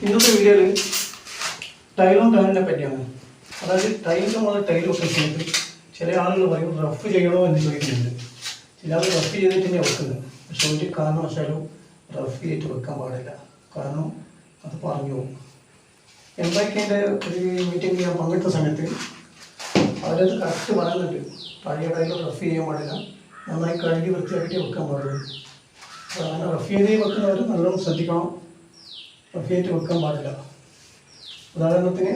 ഇന്നത്തെ വീഡിയോയിൽ ടൈലും ടൈലിനെ പറ്റിയാണ്. അതായത് ടൈൽ നമ്മൾ ടൈൽ വെക്കുന്നത് ചില ആളുകൾ പറയും റഫ് ചെയ്യണോ എന്ന് ചോദിക്കുന്നുണ്ട്. ചില ആൾ റഫ് ചെയ്തിട്ട് തന്നെ വെക്കുന്നത്. പക്ഷെ ഒരു കാരണവശാലും റഫ് ചെയ്തിട്ട് വെക്കാൻ പാടില്ല. കാരണം അത് പറഞ്ഞു പോകും. എംബാക്കിൻ്റെ ഒരു മീറ്റിംഗ് ഞാൻ പങ്കെടുത്ത സമയത്ത് അവരത് കറക്റ്റ് പറയുന്നുണ്ട്. പഴയ ടൈൽ റഫ് ചെയ്യാൻ പാടില്ല, നന്നായി കഴുകി വൃത്തിയാക്കിയിട്ട് വെക്കാൻ പാടുള്ളൂ. അപ്പോൾ അങ്ങനെ റഫ് ചെയ്ത് വെക്കുന്നവർ നല്ലോണം ശ്രദ്ധിക്കണം. റഫ് ചെയ്തിട്ട് വെക്കാൻ പാടില്ല. ഉദാഹരണത്തിന്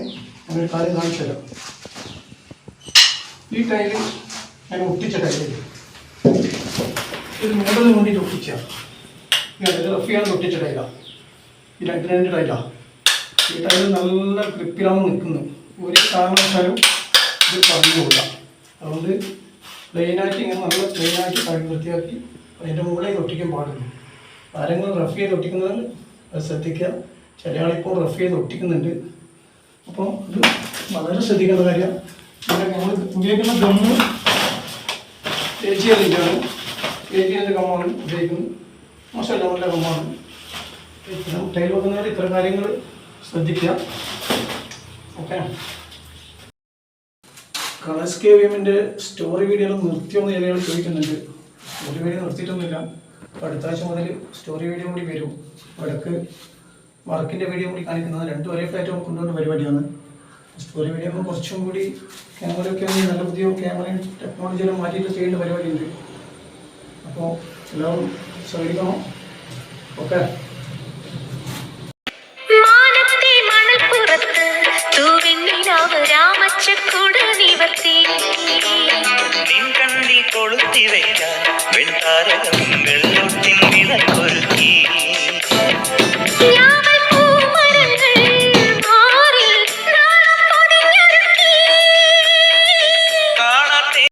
ഞാനൊരു കാര്യം കാണിച്ചു തരാം. ഈ ടൈല് ഞാൻ ഒട്ടിച്ച ടൈല് ഇത് മോഡലിന് വേണ്ടിയിട്ട് ഒട്ടിച്ച ഇത് റഫ് ചെയ്യാൻ ഒട്ടിച്ച ടൈലാണ്. ഈ രണ്ട് ടൈലാണ്. ഈ ടൈല് നല്ല ഗ്രിപ്പിലാണ് നിൽക്കുന്നത്. ഒരു കാരണവശാലും ഇത് പറഞ്ഞു പോകില്ല. അതുകൊണ്ട് പ്ലെയിനായിട്ട് ഇങ്ങനെ നല്ല പ്ലെയിനായിട്ട് കഴുകി വൃത്തിയാക്കി അതിൻ്റെ മുകളിൽ ഒട്ടിക്കാൻ പാടില്ല. ആരെങ്കിലും റഫ് ചെയ്ത് ഒട്ടിക്കുന്നത് അത് ശ്രദ്ധിക്കുക. ചില ആളിപ്പോൾ റഫ് ചെയ്ത് ഒട്ടിക്കുന്നുണ്ട്. അപ്പോൾ ഇത് വളരെ ശ്രദ്ധിക്കേണ്ട കാര്യം. പിന്നെ നമ്മൾ ഉപയോഗിക്കുന്ന ഗമ്മ് AGL-ൻ്റെ ഗമ്മാണ് ഉപയോഗിക്കുന്നത്. മോശമല്ല, നല്ല ഗമ്മാണ്. ടൈൽ വെക്കുന്നവർ ഇത്ര കാര്യങ്ങൾ ശ്രദ്ധിക്കുക. ഓക്കെ. കളേഴ്സ് KVM-ൻ്റെ സ്റ്റോറി വീഡിയോ നിർത്തിയൊന്ന് ചില ആൾ ചോദിക്കുന്നുണ്ട്. സ്റ്റോറി വീഡിയോ നിർത്തിയിട്ടൊന്നുമില്ല. അപ്പോൾ അടുത്ത ആഴ്ച മുതൽ സ്റ്റോറി വീഡിയോ കൂടി വരും. ഇടയ്ക്ക് വർക്കിൻ്റെ വീഡിയോ കൂടി കാണിക്കുന്നത് രണ്ടും ഒരേ ഫ്ലാറ്റ് കൊണ്ടുവന്ന പരിപാടിയാണ്. സ്റ്റോറി വീഡിയോ ആകുമ്പോൾ കുറച്ചും കൂടി ക്യാമറയൊക്കെ നല്ല പുതിയ ക്യാമറയും ടെക്നോളജിയെല്ലാം മാറ്റിയിട്ട് ചെയ്യേണ്ട പരിപാടിയുണ്ട്. അപ്പോൾ എല്ലാവരും ശ്രദ്ധിക്കണം. ഓക്കെ. കൊളുത്തി വയ്ക്കാൻ വെൺതാരകം വെള്ളൊട്ടിൻ വിളക്കൊരുക്കി